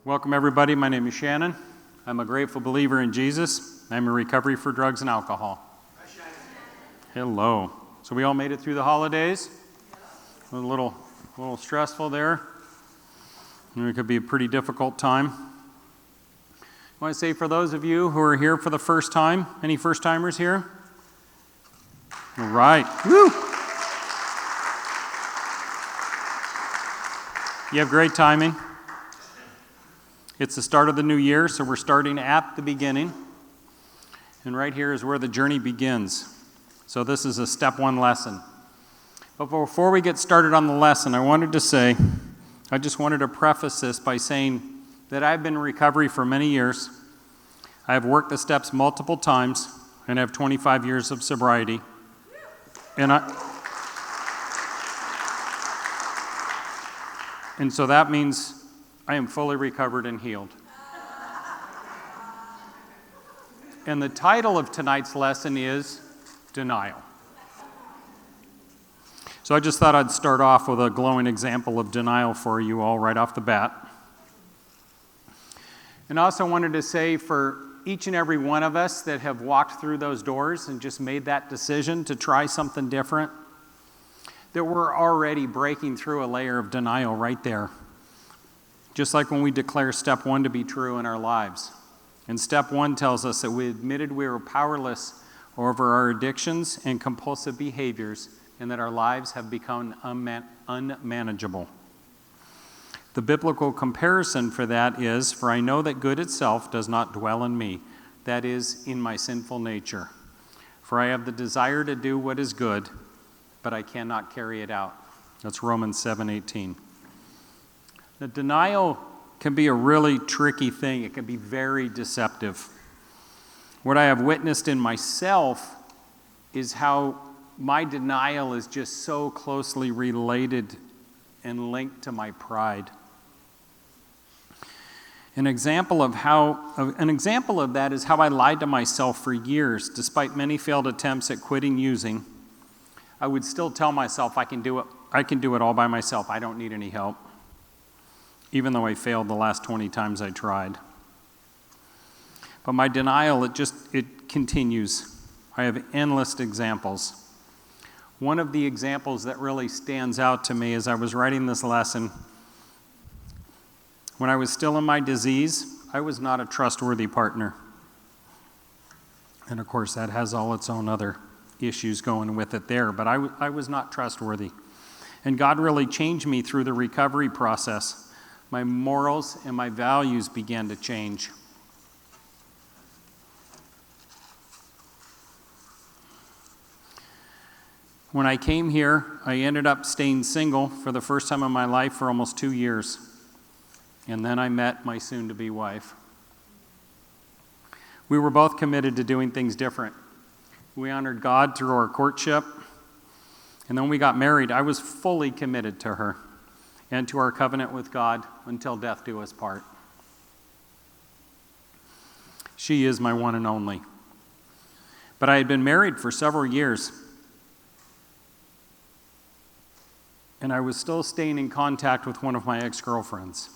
Welcome, everybody. My name is Shannon. I'm a grateful believer in Jesus. I'm in recovery for drugs and alcohol. Hi, Shannon. Hello. So we all made it through the holidays. A little stressful there. It could be a pretty difficult time. I want to say for those of you who are here for the first time, any first-timers here? All right. Woo! You have great timing. It's the start of the new year, so we're starting at the beginning. And right here is where the journey begins. So this is a step one lesson. But before we get started on the lesson, I just wanted to preface this by saying that I've been in recovery for many years. I have worked the steps multiple times, and I have 25 years of sobriety. And so that means I am fully recovered and healed. And the title of tonight's lesson is Denial. So I just thought I'd start off with a glowing example of denial for you all right off the bat. And I also wanted to say for each and every one of us that have walked through those doors and just made that decision to try something different, that we're already breaking through a layer of denial right there. Just like when we declare step one to be true in our lives. And step one tells us that we admitted we were powerless over our addictions and compulsive behaviors and that our lives have become unmanageable. The biblical comparison for that is, for I know that good itself does not dwell in me, that is, in my sinful nature. For I have the desire to do what is good, but I cannot carry it out. That's Romans 7:18. The denial can be a really tricky thing. It can be very deceptive. What I have witnessed in myself is how my denial is just so closely related and linked to my pride. An example of that is how I lied to myself for years. Despite many failed attempts at quitting using, I would still tell myself I can do it all by myself. I don't need any help. Even though I failed the last 20 times I tried. But my denial, it continues. I have endless examples. One of the examples that really stands out to me as I was writing this lesson, when I was still in my disease, I was not a trustworthy partner. And of course, that has all its own other issues going with it there, but I was not trustworthy. And God really changed me through the recovery process. My morals and my values began to change. When I came here, I ended up staying single for the first time in my life for almost 2 years. And then I met my soon-to-be wife. We were both committed to doing things different. We honored God through our courtship. And then when we got married, I was fully committed to her and to our covenant with God until death do us part. She is my one and only. But I had been married for several years, and I was still staying in contact with one of my ex-girlfriends.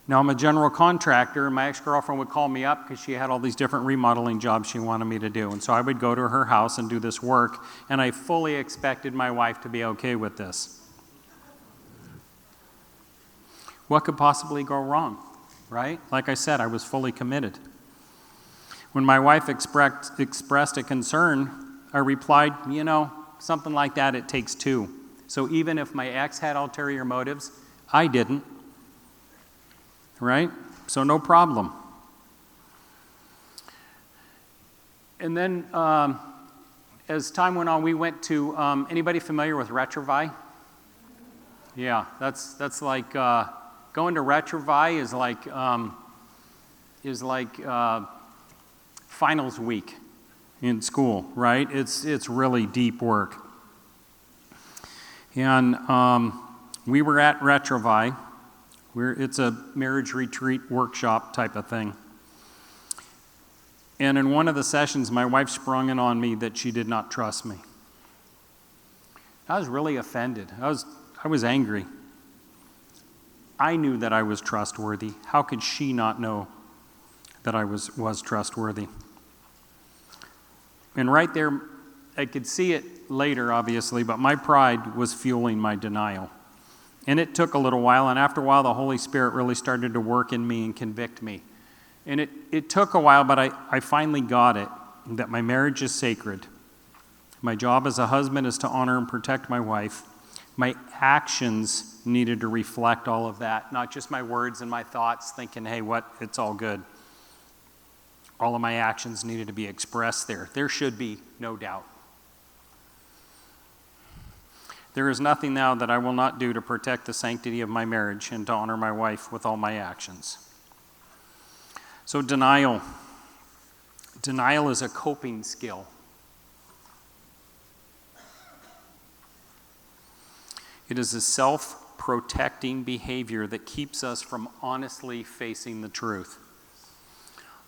Now, I'm a general contractor, and my ex-girlfriend would call me up because she had all these different remodeling jobs she wanted me to do. And so I would go to her house and do this work, and I fully expected my wife to be okay with this. What could possibly go wrong, right? Like I said, I was fully committed. When my wife expressed a concern, I replied, something like that, it takes two. So even if my ex had ulterior motives, I didn't. Right? So no problem. And then as time went on, we went to, anybody familiar with Retrovi? Yeah, that's like, going to Retrovi is like finals week in school, right? It's really deep work. And we were at Retrovi. It's a marriage retreat workshop type of thing. And in one of the sessions, my wife sprung it on me that she did not trust me. I was really offended. I was angry. I knew that I was trustworthy. How could she not know that I was trustworthy? And right there, I could see it later, obviously, but my pride was fueling my denial. And it took a little while, and after a while, the Holy Spirit really started to work in me and convict me. And it took a while, but I finally got it, that my marriage is sacred. My job as a husband is to honor and protect my wife. My actions needed to reflect all of that, not just my words and my thoughts, thinking, hey, it's all good. All of my actions needed to be expressed there. There should be no doubt. There is nothing now that I will not do to protect the sanctity of my marriage and to honor my wife with all my actions. So denial. Denial is a coping skill. It is a self-protecting behavior that keeps us from honestly facing the truth.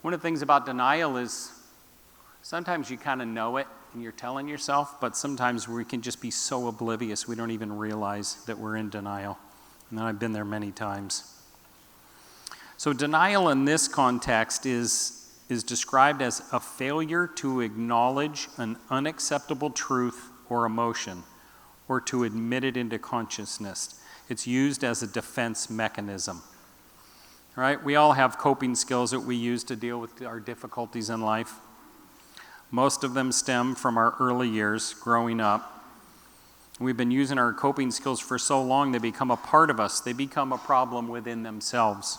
One of the things about denial is sometimes you kind of know it and you're telling yourself, but sometimes we can just be so oblivious we don't even realize that we're in denial. And I've been there many times. So denial in this context is described as a failure to acknowledge an unacceptable truth or emotion, or to admit it into consciousness. It's used as a defense mechanism. Right? We all have coping skills that we use to deal with our difficulties in life. Most of them stem from our early years growing up. We've been using our coping skills for so long they become a part of us. They become a problem within themselves.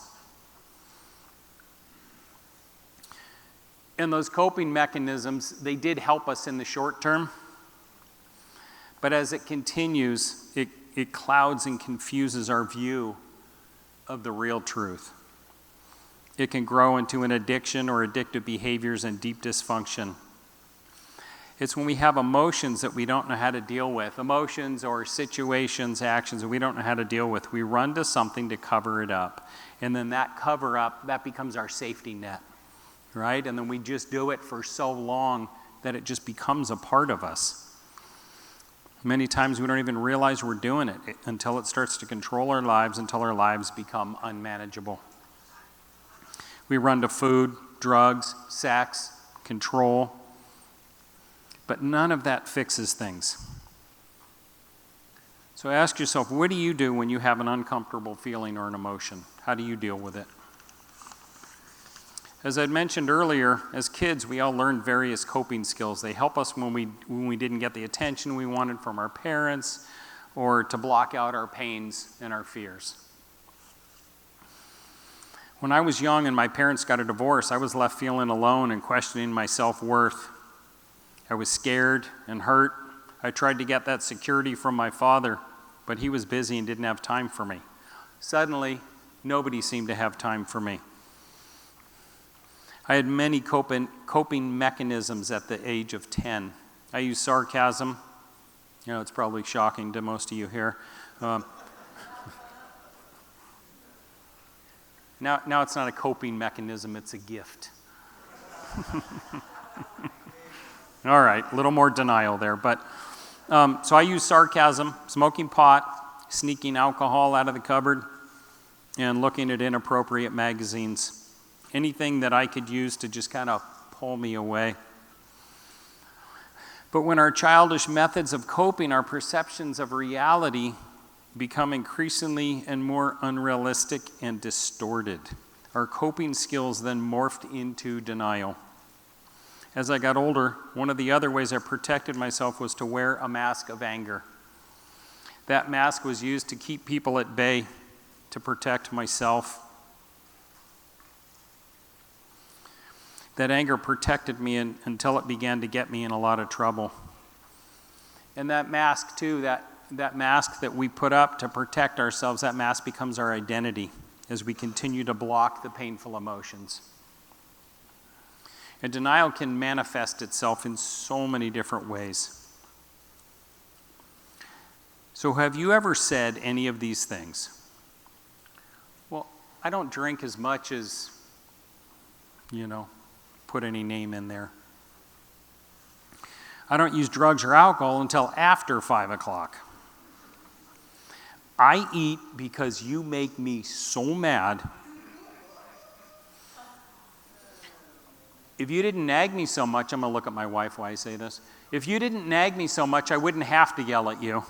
And those coping mechanisms, they did help us in the short term. But as it continues, it clouds and confuses our view of the real truth. It can grow into an addiction or addictive behaviors and deep dysfunction. It's when we have emotions that we don't know how to deal with, emotions or situations, actions that we don't know how to deal with. We run to something to cover it up. And then that cover up, that becomes our safety net, right? And then we just do it for so long that it just becomes a part of us. Many times we don't even realize we're doing it until it starts to control our lives, until our lives become unmanageable. We run to food, drugs, sex, control, but none of that fixes things. So ask yourself, what do you do when you have an uncomfortable feeling or an emotion? How do you deal with it? As I mentioned earlier, as kids, we all learned various coping skills. They help us when we didn't get the attention we wanted from our parents, or to block out our pains and our fears. When I was young and my parents got a divorce, I was left feeling alone and questioning my self-worth. I was scared and hurt. I tried to get that security from my father, but he was busy and didn't have time for me. Suddenly, nobody seemed to have time for me. I had many coping mechanisms at the age of 10. I used sarcasm. You know, it's probably shocking to most of you here. Now it's not a coping mechanism, it's a gift. All right, a little more denial there. But so I use sarcasm, smoking pot, sneaking alcohol out of the cupboard, and looking at inappropriate magazines. Anything that I could use to just kind of pull me away. But when our childish methods of coping, our perceptions of reality become increasingly and more unrealistic and distorted, our coping skills then morphed into denial. As I got older, one of the other ways I protected myself was to wear a mask of anger. That mask was used to keep people at bay, to protect myself. That anger protected me until it began to get me in a lot of trouble. And that mask too, that mask that we put up to protect ourselves, that mask becomes our identity as we continue to block the painful emotions. And denial can manifest itself in so many different ways. So have you ever said any of these things? Well, I don't drink as much as, put any name in there. I don't use drugs or alcohol until after 5 o'clock. I eat because you make me so mad. If you didn't nag me so much, I'm going to look at my wife while I say this. If you didn't nag me so much, I wouldn't have to yell at you.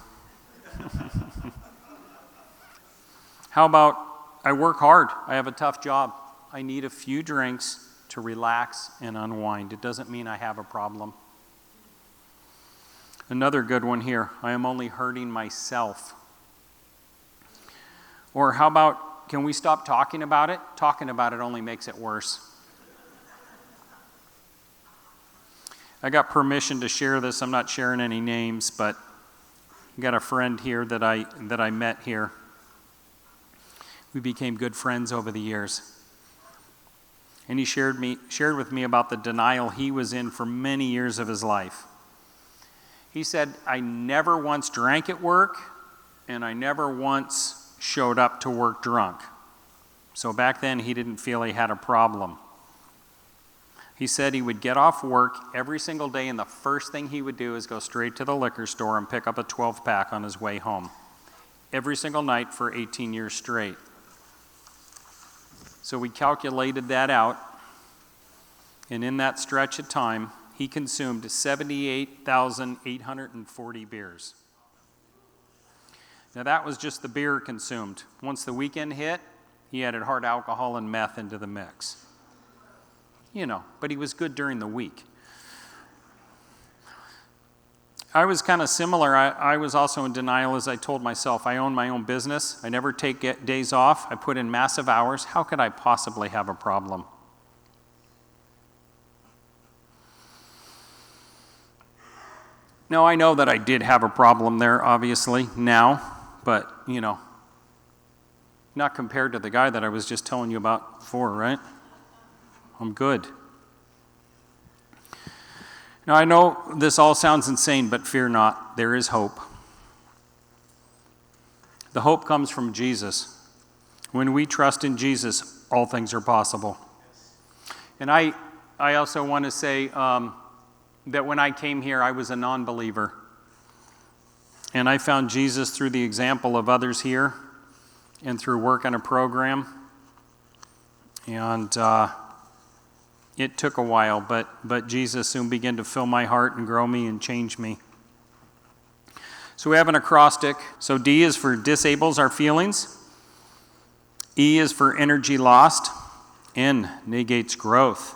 How about I work hard. I have a tough job. I need a few drinks to relax and unwind. It doesn't mean I have a problem. Another good one here. I am only hurting myself. Or how about, can we stop talking about it? Talking about it only makes it worse. I got permission to share this. I'm not sharing any names, but I got a friend here that I met here. We became good friends over the years. And he shared with me about the denial he was in for many years of his life. He said, I never once drank at work, and I never once showed up to work drunk. So back then, he didn't feel he had a problem. He said he would get off work every single day, and the first thing he would do is go straight to the liquor store and pick up a 12-pack on his way home. Every single night for 18 years straight. So we calculated that out, and in that stretch of time, he consumed 78,840 beers. Now that was just the beer consumed. Once the weekend hit, he added hard alcohol and meth into the mix. But he was good during the week. I was kind of similar. I was also in denial, as I told myself. I own my own business. I never take days off. I put in massive hours. How could I possibly have a problem? Now, I know that I did have a problem there, obviously, now, but, not compared to the guy that I was just telling you about before, right? I'm good. Now, I know this all sounds insane, but fear not. There is hope. The hope comes from Jesus. When we trust in Jesus, all things are possible. And I also want to say that when I came here, I was a non-believer. And I found Jesus through the example of others here and through work on a program. And it took a while, but Jesus soon began to fill my heart and grow me and change me. So we have an acrostic. So D is for disables our feelings. E is for energy lost. N negates growth.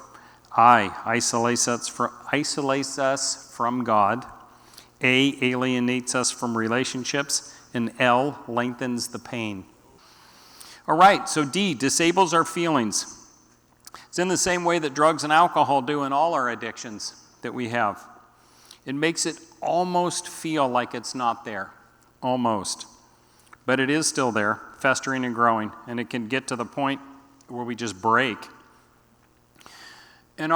I isolates us from God. A alienates us from relationships. And L lengthens the pain. All right, so D disables our feelings. It's in the same way that drugs and alcohol do in all our addictions that we have. It makes it almost feel like it's not there. Almost. But it is still there, festering and growing, and it can get to the point where we just break. And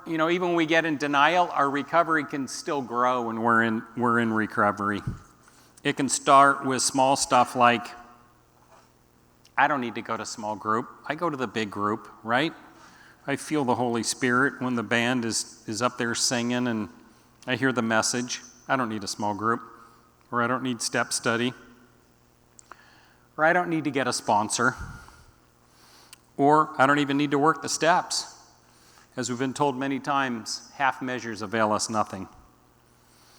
even when we get in denial, our recovery can still grow when we're in recovery. It can start with small stuff like, I don't need to go to small group. I go to the big group, right? I feel the Holy Spirit when the band is up there singing and I hear the message. I don't need a small group, or I don't need step study, or I don't need to get a sponsor, or I don't even need to work the steps. As we've been told many times, half measures avail us nothing.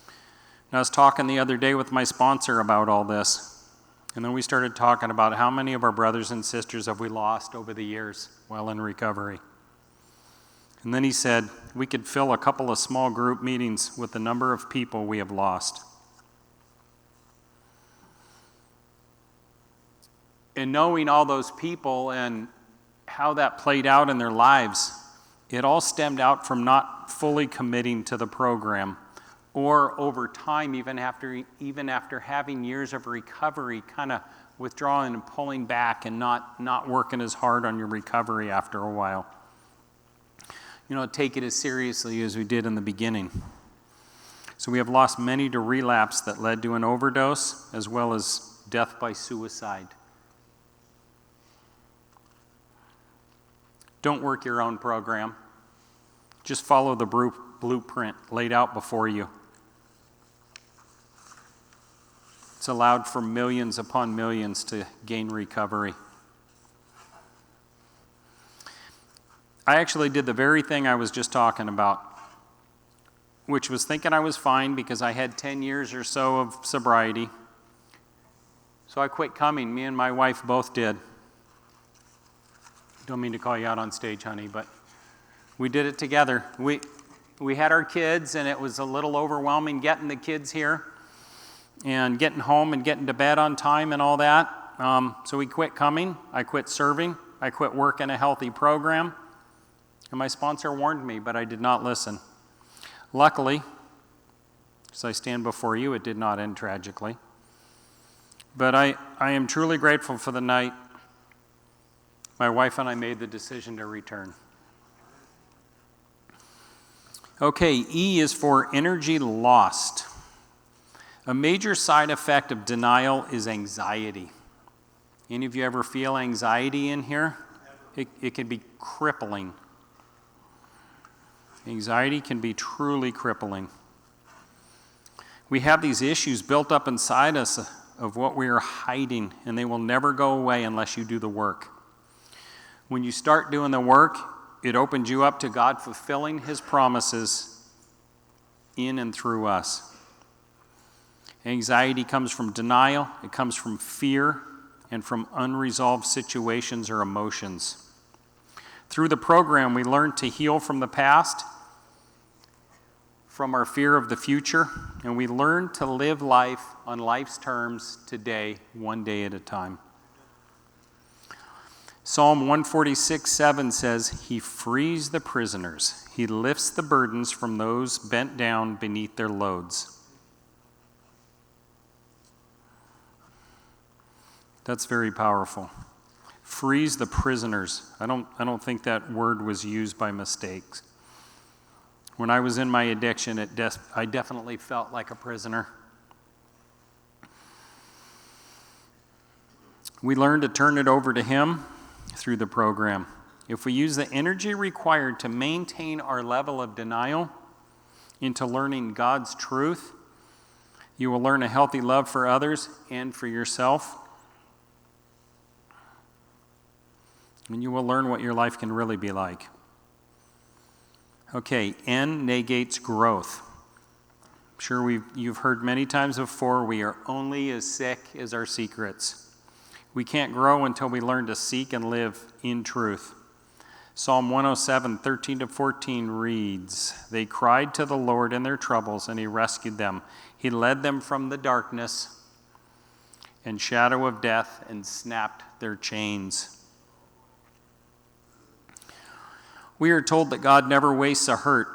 And I was talking the other day with my sponsor about all this, and then we started talking about how many of our brothers and sisters have we lost over the years while in recovery. And then he said, we could fill a couple of small group meetings with the number of people we have lost. And knowing all those people and how that played out in their lives, it all stemmed out from not fully committing to the program, or over time, even after having years of recovery, kind of withdrawing and pulling back and not working as hard on your recovery after a while. Take it as seriously as we did in the beginning. So we have lost many to relapse that led to an overdose, as well as death by suicide. Don't work your own program. Just follow the blueprint laid out before you. It's allowed for millions upon millions to gain recovery. I actually did the very thing I was just talking about, which was thinking I was fine because I had 10 years or so of sobriety. So I quit coming. Me and my wife both did. Don't mean to call you out on stage, honey, but we did it together. We had our kids, and it was a little overwhelming getting the kids here and getting home and getting to bed on time and all that. So we quit coming. I quit serving. I quit working a healthy program. And my sponsor warned me, but I did not listen. Luckily, as I stand before you, it did not end tragically. But I am truly grateful for the night my wife and I made the decision to return. Okay, E is for energy lost. A major side effect of denial is anxiety. Any of you ever feel anxiety in here? It can be crippling. Anxiety can be truly crippling. We have these issues built up inside us of what we are hiding, and they will never go away unless you do the work. When you start doing the work, it opens you up to God fulfilling His promises in and through us. Anxiety comes from denial, it comes from fear, and from unresolved situations or emotions. Through the program, we learn to heal from the past, from our fear of the future, and we learn to live life on life's terms today, one day at a time. Psalm 146:7 says, He frees the prisoners. He lifts the burdens from those bent down beneath their loads. That's very powerful. Frees the prisoners. I don't think that word was used by mistake. When I was in my addiction, I definitely felt like a prisoner. We learn to turn it over to Him through the program. If we use the energy required to maintain our level of denial into learning God's truth, you will learn a healthy love for others and for yourself. And you will learn what your life can really be like. Okay, N negates growth. I'm sure you've heard many times before, we are only as sick as our secrets. We can't grow until we learn to seek and live in truth. Psalm 107:13-14 reads, They cried to the Lord in their troubles, and He rescued them. He led them from the darkness and shadow of death and snapped their chains. We are told that God never wastes a hurt,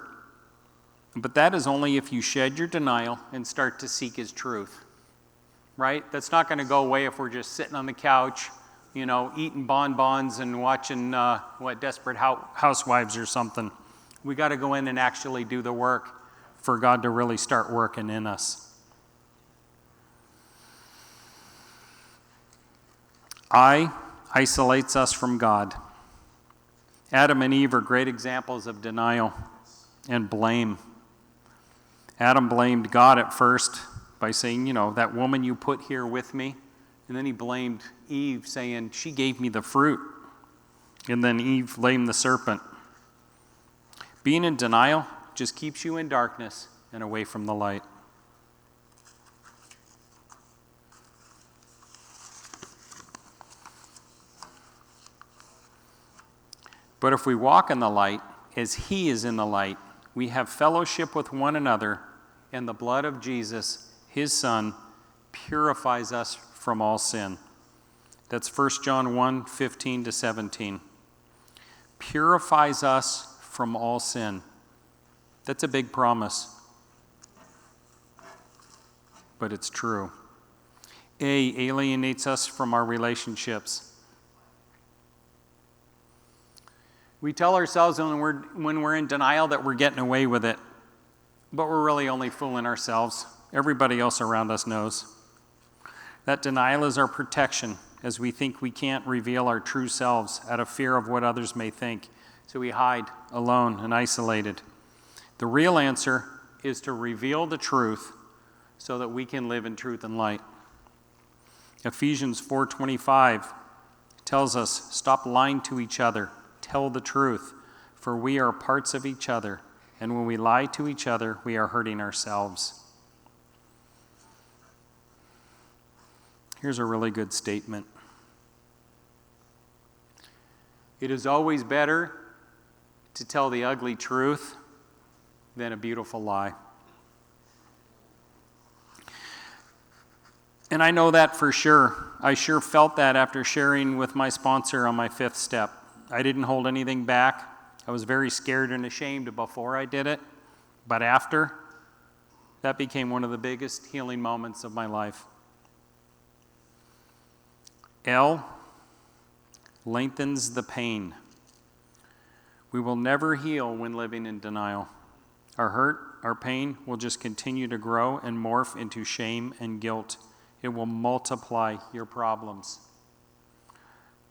but that is only if you shed your denial and start to seek His truth, right? That's not going to go away if we're just sitting on the couch, eating bonbons and watching, Desperate Housewives or something. We got to go in and actually do the work for God to really start working in us. I isolates us from God. Adam and Eve are great examples of denial and blame. Adam blamed God at first by saying, that woman you put here with me. And then he blamed Eve, saying, she gave me the fruit. And then Eve blamed the serpent. Being in denial just keeps you in darkness and away from the light. But if we walk in the light, as He is in the light, we have fellowship with one another, and the blood of Jesus, His Son, purifies us from all sin. That's 1 John 1:15-17. Purifies us from all sin. That's a big promise, but it's true. A, alienates us from our relationships. We tell ourselves when we're in denial that we're getting away with it, but we're really only fooling ourselves. Everybody else around us knows. That denial is our protection, as we think we can't reveal our true selves out of fear of what others may think. So we hide alone and isolated. The real answer is to reveal the truth so that we can live in truth and light. Ephesians 4:25 tells us, stop lying to each other, tell the truth, for we are parts of each other, and when we lie to each other, we are hurting ourselves. Here's a really good statement. It is always better to tell the ugly truth than a beautiful lie. And I know that for sure. I sure felt that after sharing with my sponsor on my 5th step. I didn't hold anything back. I was very scared and ashamed before I did it. But after, that became one of the biggest healing moments of my life. L lengthens the pain. We will never heal when living in denial. Our hurt, our pain will just continue to grow and morph into shame and guilt. It will multiply your problems.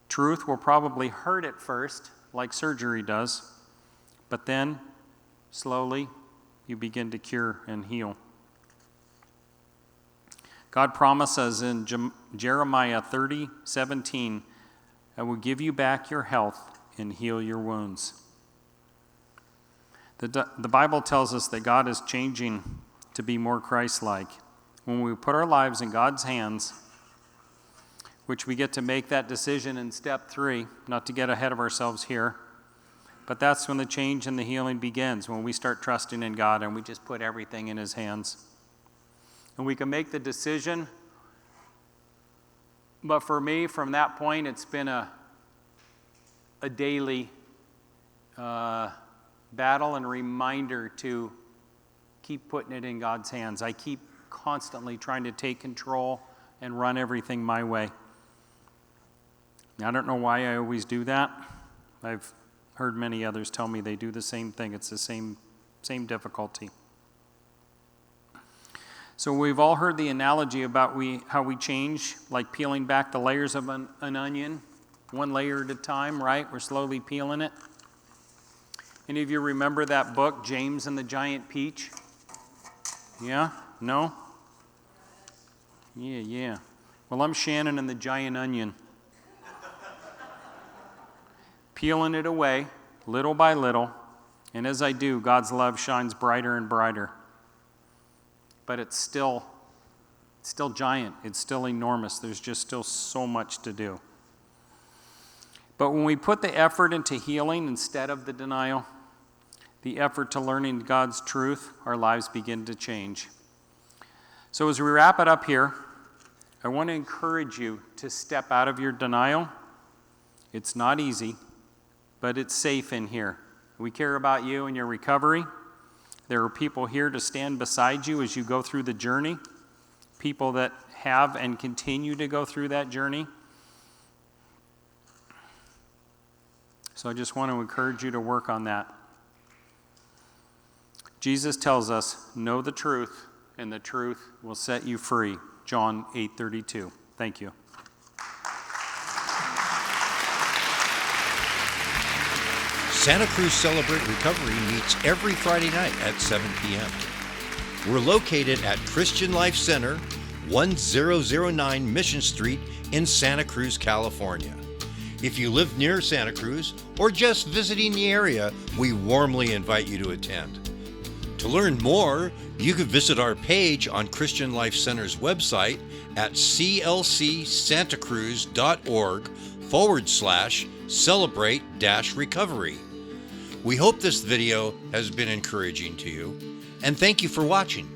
Truth will probably hurt at first, like surgery does, but then, slowly, you begin to cure and heal. God promises in Jeremiah 30:17, I will give you back your health and heal your wounds. The Bible tells us that God is changing to be more Christ-like. When we put our lives in God's hands, which we get to make that decision in step 3, not to get ahead of ourselves here, but that's when the change and the healing begins, when we start trusting in God and we just put everything in His hands. And we can make the decision, but for me, from that point, it's been a daily battle and reminder to keep putting it in God's hands. I keep constantly trying to take control and run everything my way. I don't know why I always do that. I've heard many others tell me they do the same thing. It's the same difficulty. So we've all heard the analogy about how we change, like peeling back the layers of an onion, one layer at a time, right? We're slowly peeling it. Any of you remember that book, James and the Giant Peach? Yeah? No? Yeah. Well, I'm Shannon and the Giant Onion. Peeling it away, little by little, and as I do, God's love shines brighter and brighter. But it's still giant. It's still enormous. There's just still so much to do. But when we put the effort into healing instead of the denial, the effort to learning God's truth, our lives begin to change. So as we wrap it up here, I want to encourage you to step out of your denial. It's not easy, but it's safe in here. We care about you and your recovery. There are people here to stand beside you as you go through the journey, people that have and continue to go through that journey. So I just want to encourage you to work on that. Jesus tells us, know the truth, and the truth will set you free. John 8:32. Thank you. Santa Cruz Celebrate Recovery meets every Friday night at 7 p.m. We're located at Christian Life Center, 1009 Mission Street in Santa Cruz, California. If you live near Santa Cruz or just visiting the area, we warmly invite you to attend. To learn more, you can visit our page on Christian Life Center's website at clcsantacruz.org/celebrate-recovery. We hope this video has been encouraging to you, and thank you for watching.